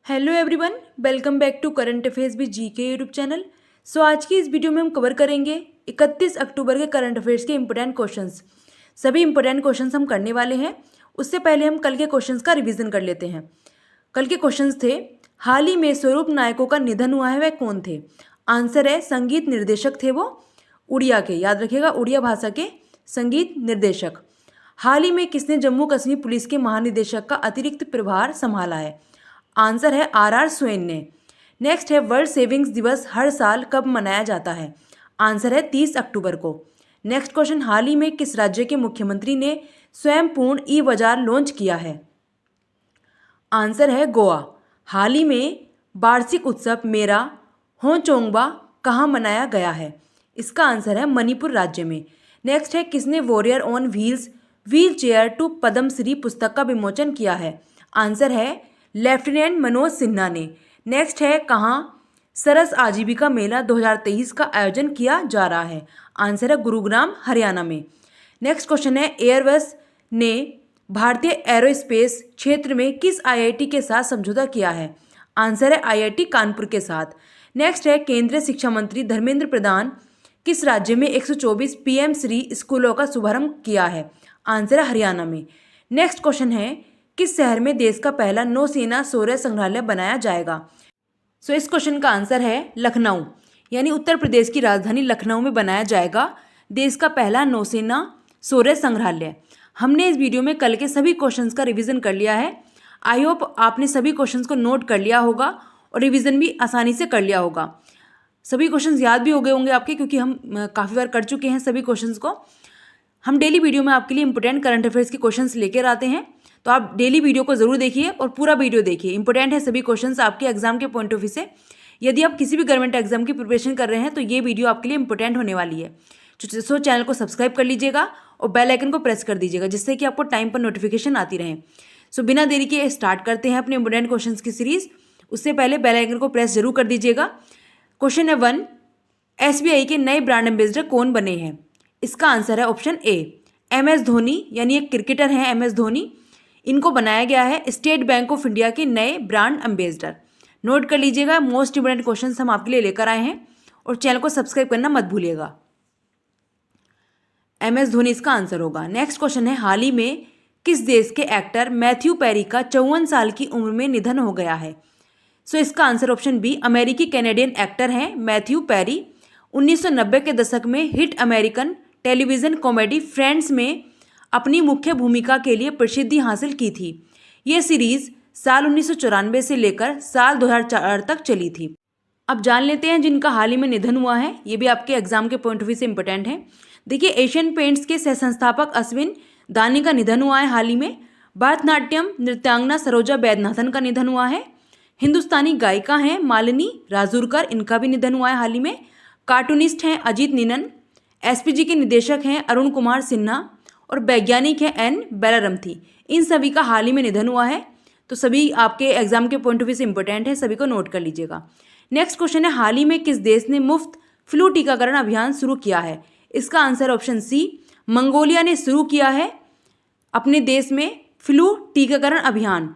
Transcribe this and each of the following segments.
Hello everyone, welcome back to current affairs with GK YouTube channel. So आज की इस video में हम कवर करेंगे 31 अक्टूबर के करंट अफेयर्स के इंपॉर्टेंट क्वेश्चंस। सभी इंपॉर्टेंट क्वेश्चंस हम करने वाले हैं। उससे पहले हम कल के क्वेश्चंस का रिवीजन कर लेते हैं। कल के क्वेश्चंस थे, हाल ही में स्वरूप नायकों का निधन हुआ है, वह कौन थे? आंसर है संगीत निर्देशक थे वो, उड़िया के, याद रखिएगा, उड़िया भाषा के संगीत निर्देशक। हाल ही में किसने जम्मू कश्मीर पुलिस के महानिदेशक का अतिरिक्त प्रभार संभाला है? आंसर है आर सोरेन ने। नेक्स्ट है, वर्ल्ड सेविंग्स दिवस हर साल कब मनाया जाता है? आंसर है 30 अक्टूबर को। नेक्स्ट क्वेश्चन, हाल ही में किस राज्य के मुख्यमंत्री ने स्वयं पूर्ण ई बाजार लॉन्च किया है? आंसर है गोवा। हाल ही में वार्षिक उत्सव मेरा होचोंगबा कहाँ मनाया गया है? इसका आंसर है मणिपुर राज्य में। नेक्स्ट है, किसने warrior on wheels wheelchair to Padmashri पुस्तक का विमोचन किया है? आंसर है लेफ्टिनेंट मनोज सिन्हा ने। नेक्स्ट है, कहाँ सरस आजीविका मेला 2023 का आयोजन किया जा रहा है? आंसर है गुरुग्राम हरियाणा में। नेक्स्ट क्वेश्चन है, एयरबस ने भारतीय एरोस्पेस क्षेत्र में किस आईआईटी के साथ समझौता किया है? आंसर है आईआईटी कानपुर के साथ। नेक्स्ट है, केंद्रीय शिक्षा मंत्री धर्मेंद्र प्रधान किस राज्य में 124 पीएम श्री स्कूलों का शुभारंभ किया है? आंसर है हरियाणा में। नेक्स्ट क्वेश्चन है, किस शहर में देश का पहला नौसेना शौर्य संग्रहालय बनाया जाएगा? सो इस क्वेश्चन का आंसर है लखनऊ, यानी उत्तर प्रदेश की राजधानी लखनऊ में बनाया जाएगा देश का पहला नौसेना शौर्य संग्रहालय। हमने इस वीडियो में कल के सभी क्वेश्चंस का रिवीजन कर लिया है। आई होप आपने सभी क्वेश्चंस को नोट कर लिया होगा और रिवीजन भी आसानी से कर लिया होगा। सभी क्वेश्चंस याद भी हो गए होंगे आपके, क्योंकि हम काफ़ी बार कर चुके हैं सभी क्वेश्चंस को। हम डेली वीडियो में आपके लिए इंपॉर्टेंट करंट अफेयर्स के क्वेश्चंस लेकर आते हैं, तो आप डेली वीडियो को जरूर देखिए और पूरा वीडियो देखिए। इंपॉर्टेंट है सभी क्वेश्चंस आपके एग्जाम के पॉइंट ऑफ व्यू से। यदि आप किसी भी गवर्नमेंट एग्जाम की प्रिपरेशन कर रहे हैं तो ये वीडियो आपके लिए इंपॉर्टेंट होने वाली है। सो चैनल को सब्सक्राइब कर लीजिएगा और बेल आइकन को प्रेस कर दीजिएगा, जिससे कि आपको टाइम पर नोटिफिकेशन आती रहे। सो बिना देरी के स्टार्ट करते हैं अपने इंपॉर्टेंट क्वेश्चन की सीरीज। उससे पहले बेल आइकन को प्रेस जरूर कर दीजिएगा। क्वेश्चन है 1, एसबीआई के नए ब्रांड एम्बेसडर कौन बने हैं? इसका आंसर है ऑप्शन ए, MS धोनी, यानी एक क्रिकेटर हैं MS धोनी। इनको बनाया गया है स्टेट बैंक ऑफ इंडिया के नए ब्रांड एम्बेसडर। नोट कर लीजिएगा, मोस्ट इंपोर्टेंट क्वेश्चंस हम आपके लिए लेकर आए हैं और चैनल को सब्सक्राइब करना मत भूलिएगा। MS धोनी इसका आंसर होगा। नेक्स्ट क्वेश्चन है, हाल ही में किस देश के एक्टर मैथ्यू पेरी का 54 साल की उम्र में निधन हो गया है? सो इसका आंसर ऑप्शन बी, अमेरिकी कैनेडियन एक्टर हैं मैथ्यू पेरी। 1990 के दशक में hit American television comedy friends में अपनी मुख्य भूमिका के लिए प्रसिद्धि हासिल की थी। ये सीरीज साल 1994 से लेकर साल 2004 तक चली थी। अब जान लेते हैं जिनका हाल ही में निधन हुआ है। ये भी आपके एग्जाम के पॉइंट ऑफ व्यू से इंपॉर्टेंट है। देखिए, एशियन पेंट्स के सह संस्थापक अश्विन दानी का निधन हुआ है हाल ही में। भरतनाट्यम नृत्यांगना सरोजा वैद्यनाथन का निधन हुआ है। हिंदुस्तानी गायिका हैं मालिनी राजूरकर, इनका भी निधन हुआ है हाल ही में। कार्टूनिस्ट हैं अजीत निनन। एसपीजी के निदेशक हैं अरुण कुमार सिन्हा और वैज्ञानिक हैं एन बेलारमथी। इन सभी का हाल ही में निधन हुआ है। तो सभी आपके एग्जाम के पॉइंट ऑफ व्यू से इंपॉर्टेंट है, सभी को नोट कर लीजिएगा। नेक्स्ट क्वेश्चन है, हाल ही में किस देश ने मुफ्त फ्लू टीकाकरण अभियान शुरू किया है? इसका आंसर ऑप्शन सी, मंगोलिया ने शुरू किया है अपने देश में फ्लू टीकाकरण अभियान।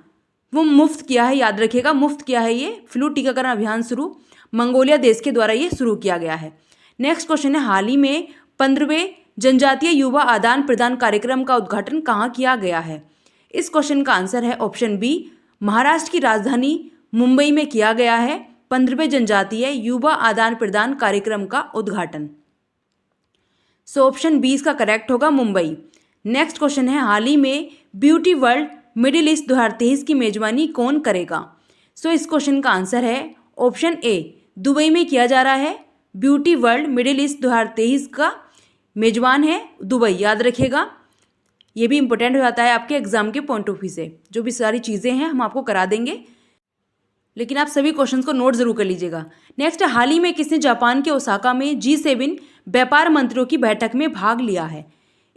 वो मुफ्त किया है, याद रखिएगा, मुफ्त किया है ये फ्लू टीकाकरण अभियान शुरू मंगोलिया देश के द्वारा ये शुरू किया गया है। नेक्स्ट क्वेश्चन है, हाल ही में 15वें जनजातीय युवा आदान प्रदान कार्यक्रम का उद्घाटन कहाँ किया गया है? इस क्वेश्चन का आंसर है ऑप्शन बी, महाराष्ट्र की राजधानी मुंबई में किया गया है 15वें जनजातीय युवा आदान प्रदान कार्यक्रम का उद्घाटन। सो ऑप्शन बी इसका करेक्ट होगा, मुंबई। नेक्स्ट क्वेश्चन है, हाल ही में ब्यूटी वर्ल्ड मिडिल ईस्ट 2023 की मेजबानी कौन करेगा? सो इस क्वेश्चन का आंसर है ऑप्शन ए, दुबई में किया जा रहा है। ब्यूटी वर्ल्ड मिडिल ईस्ट 2023 का मेजबान है दुबई, याद रखिएगा। ये भी इंपॉर्टेंट हो जाता है आपके एग्जाम के पॉइंट ऑफ व्यू से। जो भी सारी चीज़ें हैं हम आपको करा देंगे, लेकिन आप सभी क्वेश्चंस को नोट जरूर कर लीजिएगा। नेक्स्ट, हाल ही में किसने जापान के ओसाका में G7 व्यापार मंत्रियों की बैठक में भाग लिया है?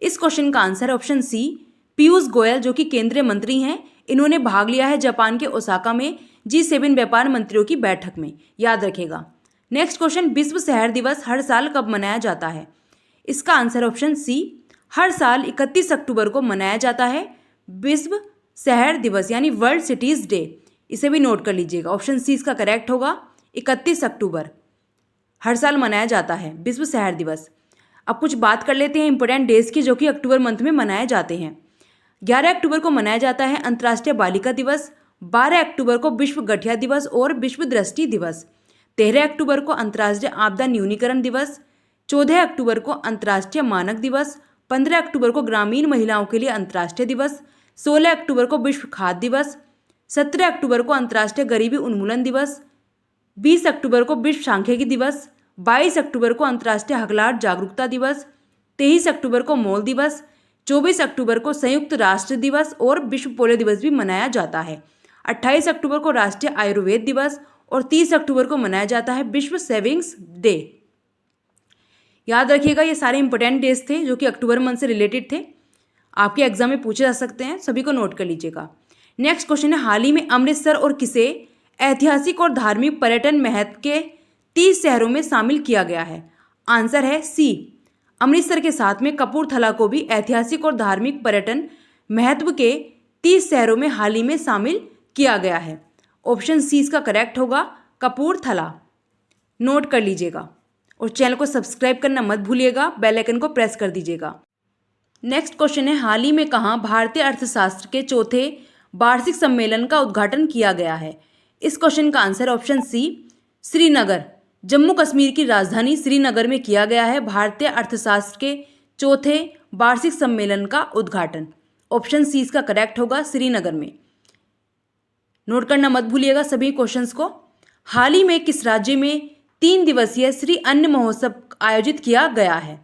इस क्वेश्चन का आंसर है ऑप्शन सी, पीयूष गोयल, जो कि केंद्रीय मंत्री हैं। इन्होंने भाग लिया है जापान के ओसाका में G7 व्यापार मंत्रियों की बैठक में, याद रखेगा। नेक्स्ट क्वेश्चन, विश्व शहर दिवस हर साल कब मनाया जाता है? इसका आंसर ऑप्शन सी, हर साल 31 अक्टूबर को मनाया जाता है विश्व शहर दिवस, यानी वर्ल्ड सिटीज डे। इसे भी नोट कर लीजिएगा। ऑप्शन सी इसका करेक्ट होगा। 31 अक्टूबर हर साल मनाया जाता है विश्व शहर दिवस। अब कुछ बात कर लेते हैं इंपॉर्टेंट डेज की जो कि अक्टूबर मंथ में मनाए जाते हैं। 11 अक्टूबर को मनाया जाता है अंतर्राष्ट्रीय बालिका दिवस। 12 अक्टूबर को विश्व गठिया दिवस और विश्व दृष्टि दिवस। 13 अक्टूबर को अंतर्राष्ट्रीय आपदा न्यूनीकरण दिवस। 14 अक्टूबर को अंतर्राष्ट्रीय मानक दिवस। 15 अक्टूबर को ग्रामीण महिलाओं के लिए अंतर्राष्ट्रीय दिवस। 16 अक्टूबर को विश्व खाद्य दिवस। 17 अक्टूबर को अंतर्राष्ट्रीय गरीबी उन्मूलन दिवस। 20 अक्टूबर को विश्व सांख्यिकी दिवस। 22 अक्टूबर को अंतर्राष्ट्रीय हकलाहट जागरूकता दिवस। 23 अक्टूबर को मौल दिवस। 24 अक्टूबर को संयुक्त राष्ट्र दिवस और विश्व पोलियो दिवस भी मनाया जाता है। 28 अक्टूबर को राष्ट्रीय आयुर्वेद दिवस और 30 अक्टूबर को मनाया जाता है विश्व सेविंग्स डे। याद रखिएगा ये सारे इंपॉर्टेंट डेज थे जो कि अक्टूबर मंथ से रिलेटेड थे, आपके एग्जाम में पूछे जा सकते हैं, सभी को नोट कर लीजिएगा। नेक्स्ट क्वेश्चन है, हाल ही में अमृतसर और किसे ऐतिहासिक और धार्मिक पर्यटन महत्व के 30 शहरों में शामिल किया गया है? आंसर है सी, अमृतसर के साथ में कपूरथला को भी ऐतिहासिक और धार्मिक पर्यटन महत्व के 30 शहरों में हाल ही में शामिल किया गया है। ऑप्शन सी इसका करेक्ट होगा, कपूरथला। नोट कर लीजिएगा और चैनल को सब्सक्राइब करना मत भूलिएगा, बेल आइकन को प्रेस कर दीजिएगा। नेक्स्ट क्वेश्चन है, हाल ही में कहाँ भारतीय अर्थशास्त्र के चौथे वार्षिक सम्मेलन का उद्घाटन किया गया है? इस क्वेश्चन का answer option C, Srinagar. Jammu Kashmir की राजधानी श्रीनगर में किया गया है भारतीय अर्थशास्त्र के चौथे वार्षिक सम्मेलन का उद्घाटन। ऑप्शन सी इसका करेक्ट होगा, श्रीनगर में। नोट करना मत भूलिएगा सभी क्वेश्चंस को। हाल ही में किस राज्य में 3 दिवसीय श्री अन्न महोत्सव आयोजित किया गया है?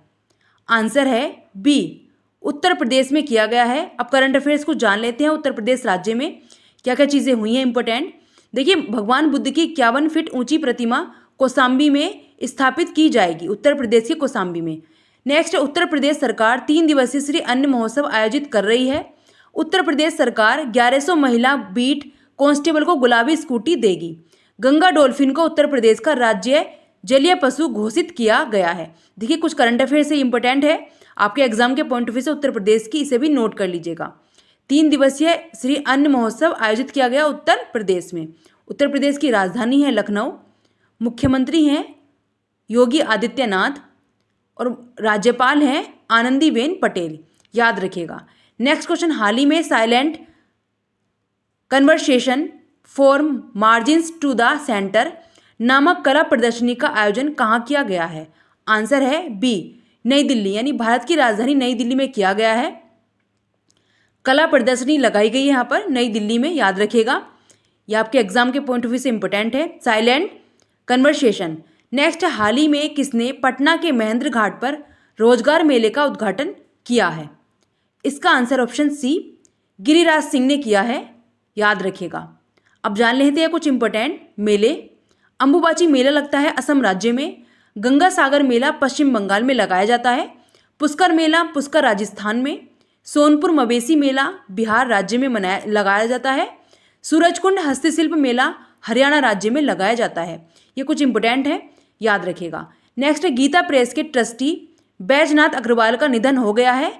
आंसर है बी, उत्तर प्रदेश में किया गया है। अब करंट अफेयर्स को जान लेते हैं, उत्तर प्रदेश राज्य में क्या क्या चीज़ें हुई हैं इंपॉर्टेंट। देखिए, भगवान बुद्ध की 51 फीट ऊंची प्रतिमा कौशाम्बी में स्थापित की जाएगी, उत्तर प्रदेश के कौशाम्बी में। नेक्स्ट, उत्तर प्रदेश सरकार 3 दिवसीय श्री अन्न महोत्सव आयोजित कर रही है। उत्तर प्रदेश सरकार 1100 महिला बीट कांस्टेबल को गुलाबी स्कूटी देगी। गंगा डॉल्फिन को उत्तर प्रदेश का राज्य जलीय पशु घोषित किया गया है। देखिए, कुछ करंट अफेयर से इंपॉर्टेंट है आपके एग्जाम के पॉइंट ऑफ व्यू से उत्तर प्रदेश की, इसे भी नोट कर लीजिएगा। 3 दिवसीय श्री अन्न महोत्सव आयोजित किया गया उत्तर प्रदेश में। उत्तर प्रदेश की राजधानी है लखनऊ, मुख्यमंत्री हैं योगी आदित्यनाथ और राज्यपाल हैं आनंदीबेन पटेल। याद रखिएगा। नेक्स्ट क्वेश्चन, हाल ही में silent conversation for margins to the centre नामक कला प्रदर्शनी का आयोजन कहाँ किया गया है? आंसर है बी, नई दिल्ली, यानी भारत की राजधानी नई दिल्ली में किया गया है। कला प्रदर्शनी लगाई गई है यहाँ पर नई दिल्ली में, याद रखिएगा। यह आपके एग्जाम के पॉइंट ऑफ व्यू से इंपॉर्टेंट है, साइलेंट कन्वर्सेशन। नेक्स्ट, हाल ही में किसने पटना के महेंद्र घाट पर रोजगार मेले का उद्घाटन किया है? इसका answer option C, Giriraj Singh ने किया है। याद रखिएगा। अब जान लेते हैं कुछ इंपॉर्टेंट मेले। अंबुबाची मेला लगता है असम राज्य में। गंगा सागर मेला पश्चिम बंगाल में लगाया जाता है। पुष्कर मेला पुष्कर राजस्थान में। सोनपुर मवेशी मेला बिहार राज्य में लगाया जाता है। सूरजकुंड हस्तशिल्प मेला हरियाणा राज्य में लगाया जाता है। ये कुछ इंपॉर्टेंट है, याद रखिएगा। नेक्स्ट, गीता प्रेस के ट्रस्टी बैजनाथ अग्रवाल का निधन हो गया है।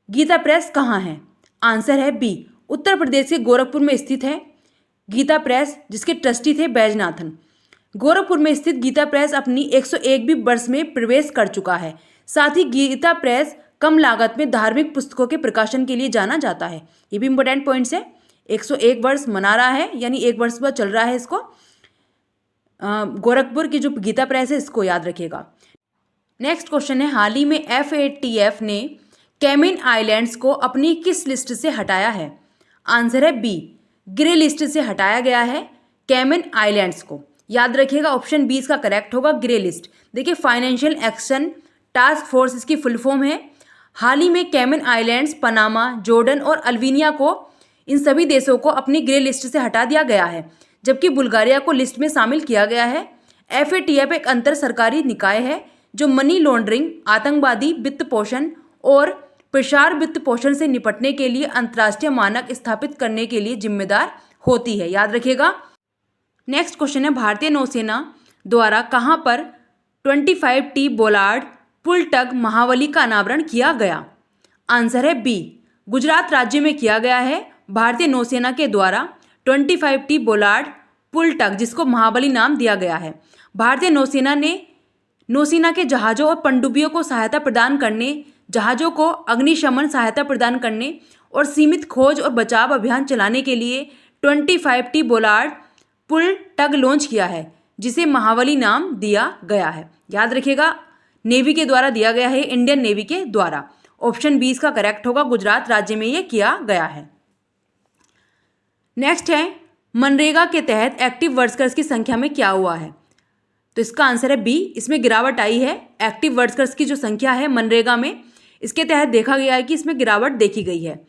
गीता प्रेस कहाँ है? आंसर है बी, उत्तर प्रदेश के गोरखपुर में स्थित है गीता प्रेस, जिसके ट्रस्टी थे बैजनाथन। गोरखपुर में स्थित गीता प्रेस अपनी 101वीं वर्ष में प्रवेश कर चुका है। साथ ही गीता प्रेस कम लागत में धार्मिक पुस्तकों के प्रकाशन के लिए जाना जाता है। ये भी इंपॉर्टेंट पॉइंट्स है। 101 वर्ष मना रहा है, यानी 1 वर्ष बाद चल रहा है इसको। गोरखपुर की जो गीता प्रेस है इसको याद रखिएगा। नेक्स्ट क्वेश्चन है, हाल ही में FATF ने कैमन आइलैंड्स को अपनी किस लिस्ट से हटाया है? आंसर है बी, ग्रे लिस्ट से हटाया गया है कैमन आइलैंड्स को। याद रखिएगा, ऑप्शन बी इसका करेक्ट होगा, ग्रे लिस्ट। देखिए, फाइनेंशियल एक्शन टास्क फोर्स इसकी फुल फॉर्म है। हाल ही में कैमन आइलैंड्स, पनामा, जॉर्डन और अल्बानिया को, इन सभी देशों को अपनी ग्रे लिस्ट से हटा दिया गया है, जबकि बुल्गारिया को लिस्ट में शामिल किया गया है। FATF एक अंतर सरकारी निकाय है जो मनी लॉन्ड्रिंग, आतंकवादी वित्त पोषण और प्रसार वित्त पोषण से निपटने के लिए अंतर्राष्ट्रीय मानक स्थापित करने के लिए जिम्मेदार होती है। याद रखिएगा। नेक्स्ट क्वेश्चन है, भारतीय नौसेना द्वारा कहाँ पर 25T बोलार्ड पुल टग महावली का अनावरण किया गया? आंसर है बी, गुजरात राज्य में किया गया है भारतीय नौसेना के द्वारा 25T बोलार्ड पुल टग, जिसको महाबली नाम दिया गया है। भारतीय नौसेना ने नौसेना के जहाज़ों और पनडुब्बियों को सहायता प्रदान करने, जहाज़ों को अग्निशमन सहायता प्रदान करने और सीमित खोज और बचाव अभियान चलाने के लिए 25T बोलार्ड पुल टग लॉन्च किया है, जिसे महाबली नाम दिया गया है। याद रखिएगा, नेवी के द्वारा दिया गया है, इंडियन नेवी के द्वारा। ऑप्शन 20 का करेक्ट होगा, गुजरात राज्य में ये किया गया है। नेक्स्ट है, मनरेगा के तहत एक्टिव वर्कर्स की संख्या में क्या हुआ है? तो इसका आंसर है बी, इसमें गिरावट आई है। एक्टिव वर्कर्स की जो संख्या है मनरेगा में, इसके तहत देखा गया है कि इसमें गिरावट देखी गई है।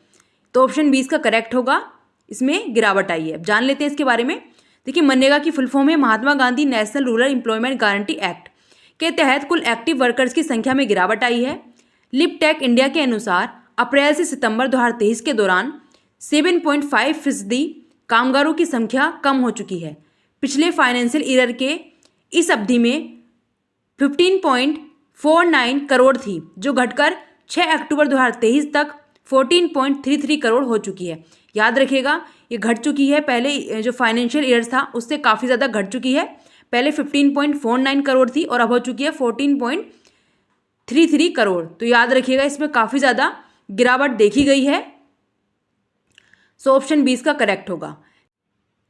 तो ऑप्शन 20 का करेक्ट होगा, इसमें गिरावट आई है। जान लेते हैं इसके बारे में। देखिए, मनरेगा की फुल फॉर्म है Mahatma Gandhi national rural employment guarantee act के तहत कुल एक्टिव वर्कर्स की संख्या में गिरावट आई है। लिपटेक इंडिया के अनुसार अप्रैल से सितंबर 2023 के दौरान 7.5% कामगारों की संख्या कम हो चुकी है। पिछले फाइनेंशियल ईयर के इस अवधि में 15.49 करोड़ थी, जो घटकर 6 अक्टूबर 2023 तक 14.33 करोड़ हो चुकी है। याद रखिएगा, ये घट चुकी है, पहले जो फाइनेंशियल ईयर था उससे काफ़ी ज़्यादा घट चुकी है। पहले 15.49 करोड़ थी और अब हो चुकी है 14.33 करोड़। तो याद रखिएगा, इसमें काफ़ी ज़्यादा गिरावट देखी गई है। सो ऑप्शन 20 का करेक्ट होगा।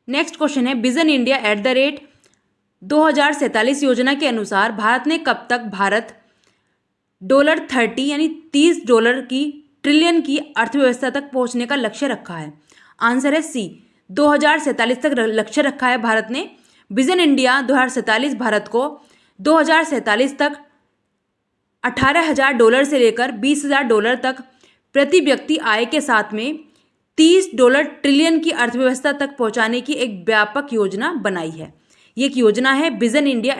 नेक्स्ट क्वेश्चन है, विजन इंडिया @2047 योजना के अनुसार भारत ने कब तक $30 यानी $30 की ट्रिलियन की अर्थव्यवस्था तक पहुंचने का लक्ष्य रखा है? आंसर है सी, 2047 तक लक्ष्य रखा है भारत ने। विजन इंडिया 2047 भारत को 2047 तक $18,000 से लेकर $20,000 तक प्रति व्यक्ति आय के साथ में $30 ट्रिलियन की अर्थव्यवस्था तक पहुंचाने की एक व्यापक योजना बनाई है। ये एक योजना है विजन इंडिया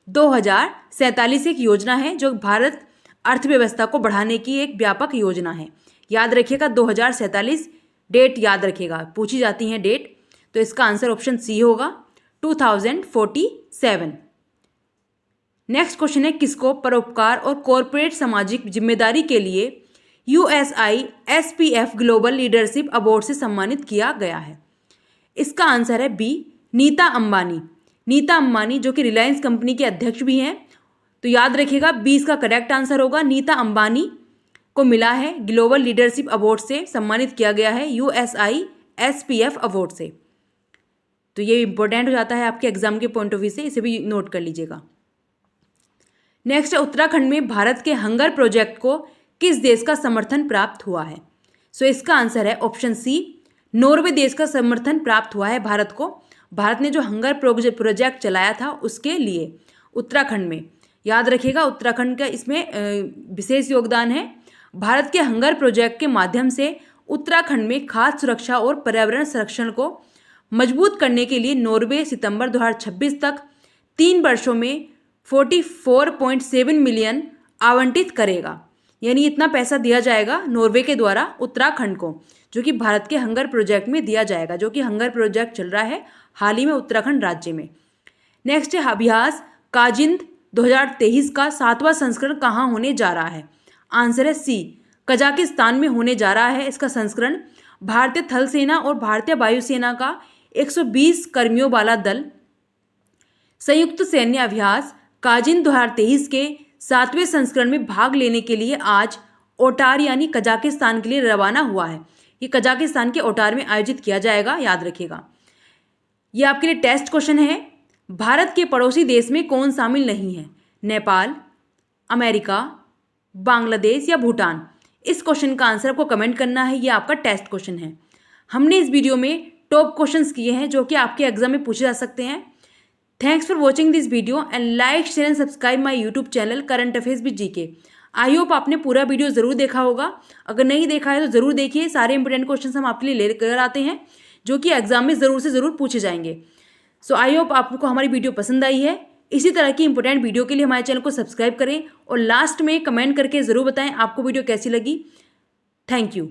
@2047, एक योजना है जो भारत अर्थव्यवस्था को बढ़ाने की एक व्यापक योजना है। याद रखिएगा, 2047 डेट याद रखिएगा, पूछी जाती हैं डेट। तो इसका आंसर ऑप्शन सी होगा, 2047। नेक्स्ट क्वेश्चन है, किसको परोपकार और कॉरपोरेट सामाजिक जिम्मेदारी के लिए USI SPF global leadership award से सम्मानित किया गया है? इसका आंसर है बी, नीता अंबानी। नीता अंबानी जो कि रिलायंस कंपनी के अध्यक्ष भी हैं। तो याद रखिएगा, 20 का करेक्ट आंसर होगा। नीता अंबानी को मिला है ग्लोबल लीडरशिप अवार्ड से सम्मानित किया गया है USI SPF अवार्ड से। तो ये इंपॉर्टेंट हो जाता है आपके एग्जाम के पॉइंट ऑफ व्यू से, इसे भी नोट कर लीजिएगा। नेक्स्ट है, उत्तराखंड में भारत के हंगर प्रोजेक्ट को किस देश का समर्थन प्राप्त हुआ है? सो इसका आंसर है ऑप्शन सी, नॉर्वे देश का समर्थन प्राप्त हुआ है भारत को। भारत ने जो हंगर प्रोजेक्ट चलाया था उसके लिए उत्तराखंड में, याद रखिएगा, उत्तराखंड का इसमें विशेष योगदान है। भारत के हंगर प्रोजेक्ट के माध्यम से उत्तराखंड में खाद्य सुरक्षा और पर्यावरण संरक्षण को मजबूत करने के लिए नॉर्वे सितंबर 2026 तक 3 वर्षों में 44.7 मिलियन आवंटित करेगा। यानी इतना पैसा दिया जाएगा नॉर्वे के द्वारा उत्तराखंड को, जो कि भारत के हंगर प्रोजेक्ट में दिया जाएगा, जो कि हंगर प्रोजेक्ट चल रहा है हाल ही में उत्तराखंड राज्य में। नेक्स्ट है, अभ्यास काजिंद 2023 का 7वां संस्करण कहाँ होने जा रहा है? आंसर है सी, कजाकिस्तान में होने जा रहा है इसका संस्करण। भारतीय थल सेना और भारतीय वायुसेना का 120 कर्मियों वाला दल संयुक्त सैन्य अभ्यास काजिन 2023 के 7वें संस्करण में भाग लेने के लिए आज ओटार यानी कजाकिस्तान के लिए रवाना हुआ है। ये कजाकिस्तान के ओटार में आयोजित किया जाएगा, याद रखिएगा। ये आपके लिए टेस्ट क्वेश्चन है। भारत के पड़ोसी देश में कौन शामिल नहीं है? नेपाल, अमेरिका, बांग्लादेश या भूटान? इस क्वेश्चन का आंसर आपको कमेंट करना है, ये आपका टेस्ट क्वेश्चन है। हमने इस वीडियो में टॉप क्वेश्चंस किए हैं जो कि आपके एग्जाम में पूछे जा सकते हैं। Thanks for watching this video and like share and subscribe my YouTube channel current affairs with GK. I hope आपने पूरा वीडियो ज़रूर देखा होगा। अगर नहीं देखा है तो ज़रूर देखिए, सारे इंपॉर्टेंट क्वेश्चन हम आपके लिए लेकर आते हैं जो कि एग्जाम में ज़रूर से ज़रूर पूछे जाएंगे। सो आई होप आपको हमारी वीडियो पसंद आई है। इसी तरह की इंपॉर्टेंट वीडियो के लिए हमारे चैनल को सब्सक्राइब करें और लास्ट में कमेंट करके ज़रूर बताएं आपको वीडियो कैसी लगी। Thank you.